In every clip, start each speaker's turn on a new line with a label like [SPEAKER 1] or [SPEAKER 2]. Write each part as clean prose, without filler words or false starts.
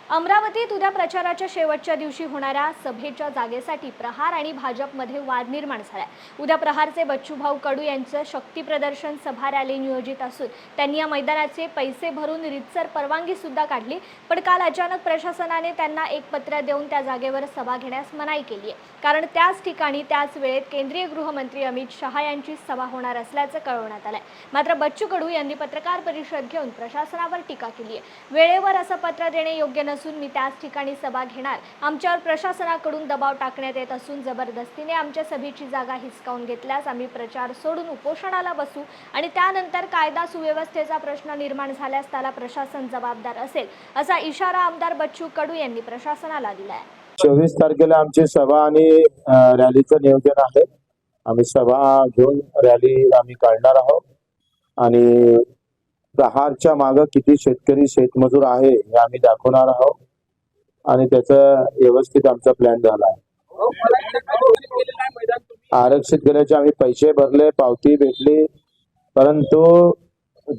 [SPEAKER 1] अमरावतीत उद्या प्रचाराच्या शेवटच्या दिवशी होणाऱ्या सभेच्या जागेसाठी प्रहार आणि भाजपमध्ये वाद निर्माण झालाय। उद्या प्रहारचे बच्चूभाऊ कडू यांचं शक्ती प्रदर्शन सभा रॅली नियोजित असून त्यांनी या मैदानाचे पैसे भरून रीतसर परवानगी सुद्धा काढली, पण काल अचानक प्रशासनाने त्यांना एक पत्र देऊन त्या जागेवर सभा घेण्यास मनाई केली आहे, कारण त्याच ठिकाणी त्याच वेळेत केंद्रीय गृहमंत्री अमित शहा यांची सभा होणार असल्याचं कळवण्यात आलंय। मात्र बच्चू कडू यांनी पत्रकार परिषद घेऊन प्रशासनावर टीका केली आहे। वेळेवर असं पत्र देणे योग्य नसून मी त्याच ठिकाणी सभा घेणार, आमच्यावर प्रशासनाकडून दबाव टाकण्यात येत असून जबरदस्तीने आमच्या सभेची जागा हिसकावून घेतल्यास आम्ही प्रचार सोडून उपोषणाला बसू आणि त्यानंतर कायदा सुव्यवस्थेचा प्रश्न निर्माण झाल्यास त्याला प्रशासन जबाबदार असेल, असा इशारा आमदार बच्चू कडू यांनी प्रशासनाला दिला आहे।
[SPEAKER 2] 24 तारखेला आमची सभा आणि रॅलीचं नियोजन आहे। आम्ही सभा घेऊन रॅली आम्ही काढणार आहोत आणि प्रहारच्या मागे किती शेतकरी शेतमजूर आहे हे आम्ही दाखवणार आहोत आणि त्याचं व्यवस्थित आमचा प्लॅन झाला आहे। आरक्षित केल्याचे आम्ही पैसे भरले, पावती भेटली, परंतु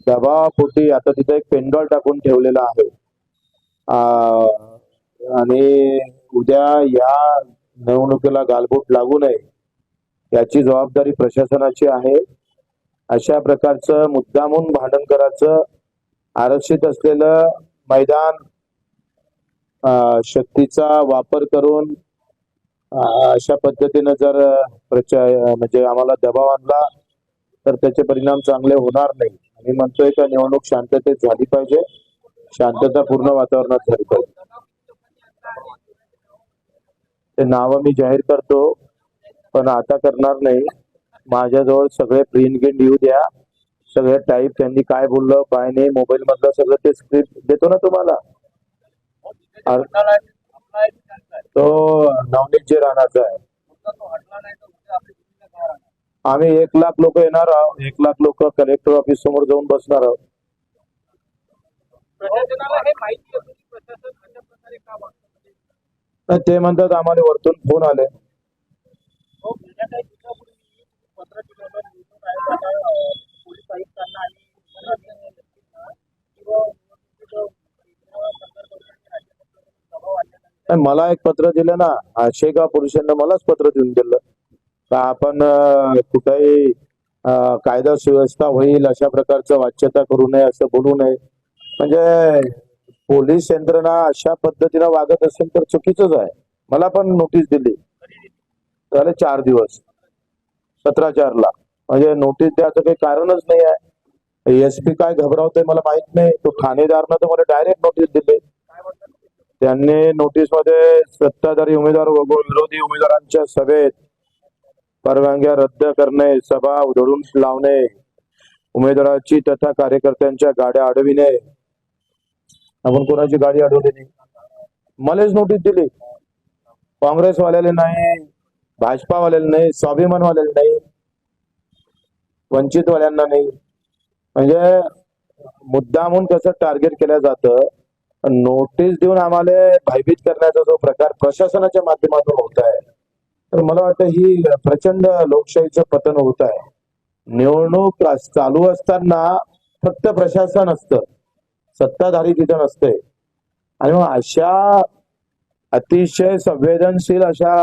[SPEAKER 2] दबावापोटी आता तिथे एक पेंडॉल टाकून ठेवलेला आहे आणि उद्या या निवडणुकीला गालबोट लागू नये याची जबाबदारी प्रशासनाची आहे। अशा प्रकारचं मुद्दामून भांडण करायचं, आरक्षित असलेलं मैदान शक्तीचा वापर करून अशा पद्धतीने जर म्हणजे आम्हाला दबाव आणला तर त्याचे परिणाम चांगले होणार नाही। आम्ही म्हणतोय का निवडणूक शांततेत झाली पाहिजे, शांतता पूर्ण वातावरणात झाली पाहिजे। ते नाव मी जाहीर करतो पण आता करणार नाही। माझ्याजवळ सगळे प्रिंट येऊ द्या, सगळे टाईप त्यांनी काय बोललं काय नाही मोबाईल मधलं सगळं ते स्क्रिप्ट देतो ना तुम्हाला। तो नवनीत जे राहण्याचा आहे। आम्ही 1 लाख लोक येणार आहोत, 1 लाख लोक कलेक्टर ऑफिस समोर जाऊन बसणार आहोत। ते म्हणतात आम्हाला वरतून फोन आले। मला एक पत्र दिलं ना, शेगाव पोलिसांना मलाच पत्र देऊन दिलं का आपण कुठेही कायदा सुव्यवस्था होईल अशा प्रकारचं वाच्यता करू नये, असं बोलू नये। म्हणजे पोलीस यंत्रणा अशा पद्धतीने वागत असेल तर चुकीचंच आहे। मला पण नोटीस दिली, झाले 4 दिवस, 17/4 म्हणजे नोटीस द्यायचं काही कारणच नाही आहे। एसपी काय घबरावतोय मला माहित नाही, तो ठाणेदारनं तर मला डायरेक्ट नोटीस दिली। त्यांनी नोटीस मध्ये सत्ताधारी उमेदवार व विरोधी उमेदवारांच्या सभेत परवानग्या रद्द करणे, सभा उधळून लावणे, उमेदवाराची तथा कार्यकर्त्यांच्या गाड्या अडविणे। आपण कोणाची गाडी अडवली नाही, मलाच नोटीस दिली। काँग्रेसवाल्याला नाही, भाजपावाल्याला नाही, स्वाभिमानवाल्याला नाही, वंचितवाल्यांना नाही। म्हणजे मुद्दामून कसं टार्गेट केलं जातं, नोटीस देऊन आम्हाला भयभीत करण्याचा जो प्रकार प्रशासनाच्या माध्यमातून होत आहे, तर मला वाटतं ही प्रचंड लोकशाहीचं पतन होत आहे। निवडणूक चालू असताना फक्त प्रशासन असतं, सत्ताधारी तिथं नसते आणि मग अशा अतिशय संवेदनशील अशा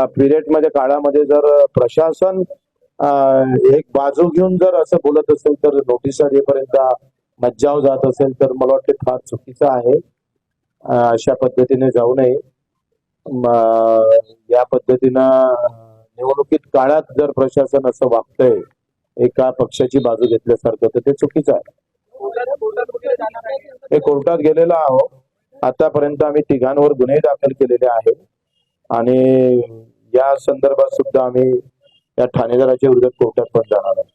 [SPEAKER 2] पिरियड मध्ये काळामध्ये जर प्रशासन एक बाजू घेऊन जर असं बोलत असेल तर नोटिसा देपर्यंत मज्जाव जात असेल तर मला वाटते फार चुकीचं आहे। अशा पद्धतीने जाऊ नये। या पद्धतीनं निवडणुकीत काळात जर प्रशासन असं वागतंय एका पक्षाची बाजू घेतल्यासारखं, तर ते चुकीचं आहे। हे कोर्टात गेलेलं आहोत। आतापर्यंत आम्ही 3घांवर गुन्हे दाखल केलेले आहेत आणि या संदर्भात सुद्धा आम्ही या ठाणेदाराच्या विरोधात कोर्टात पण जाणार आहोत।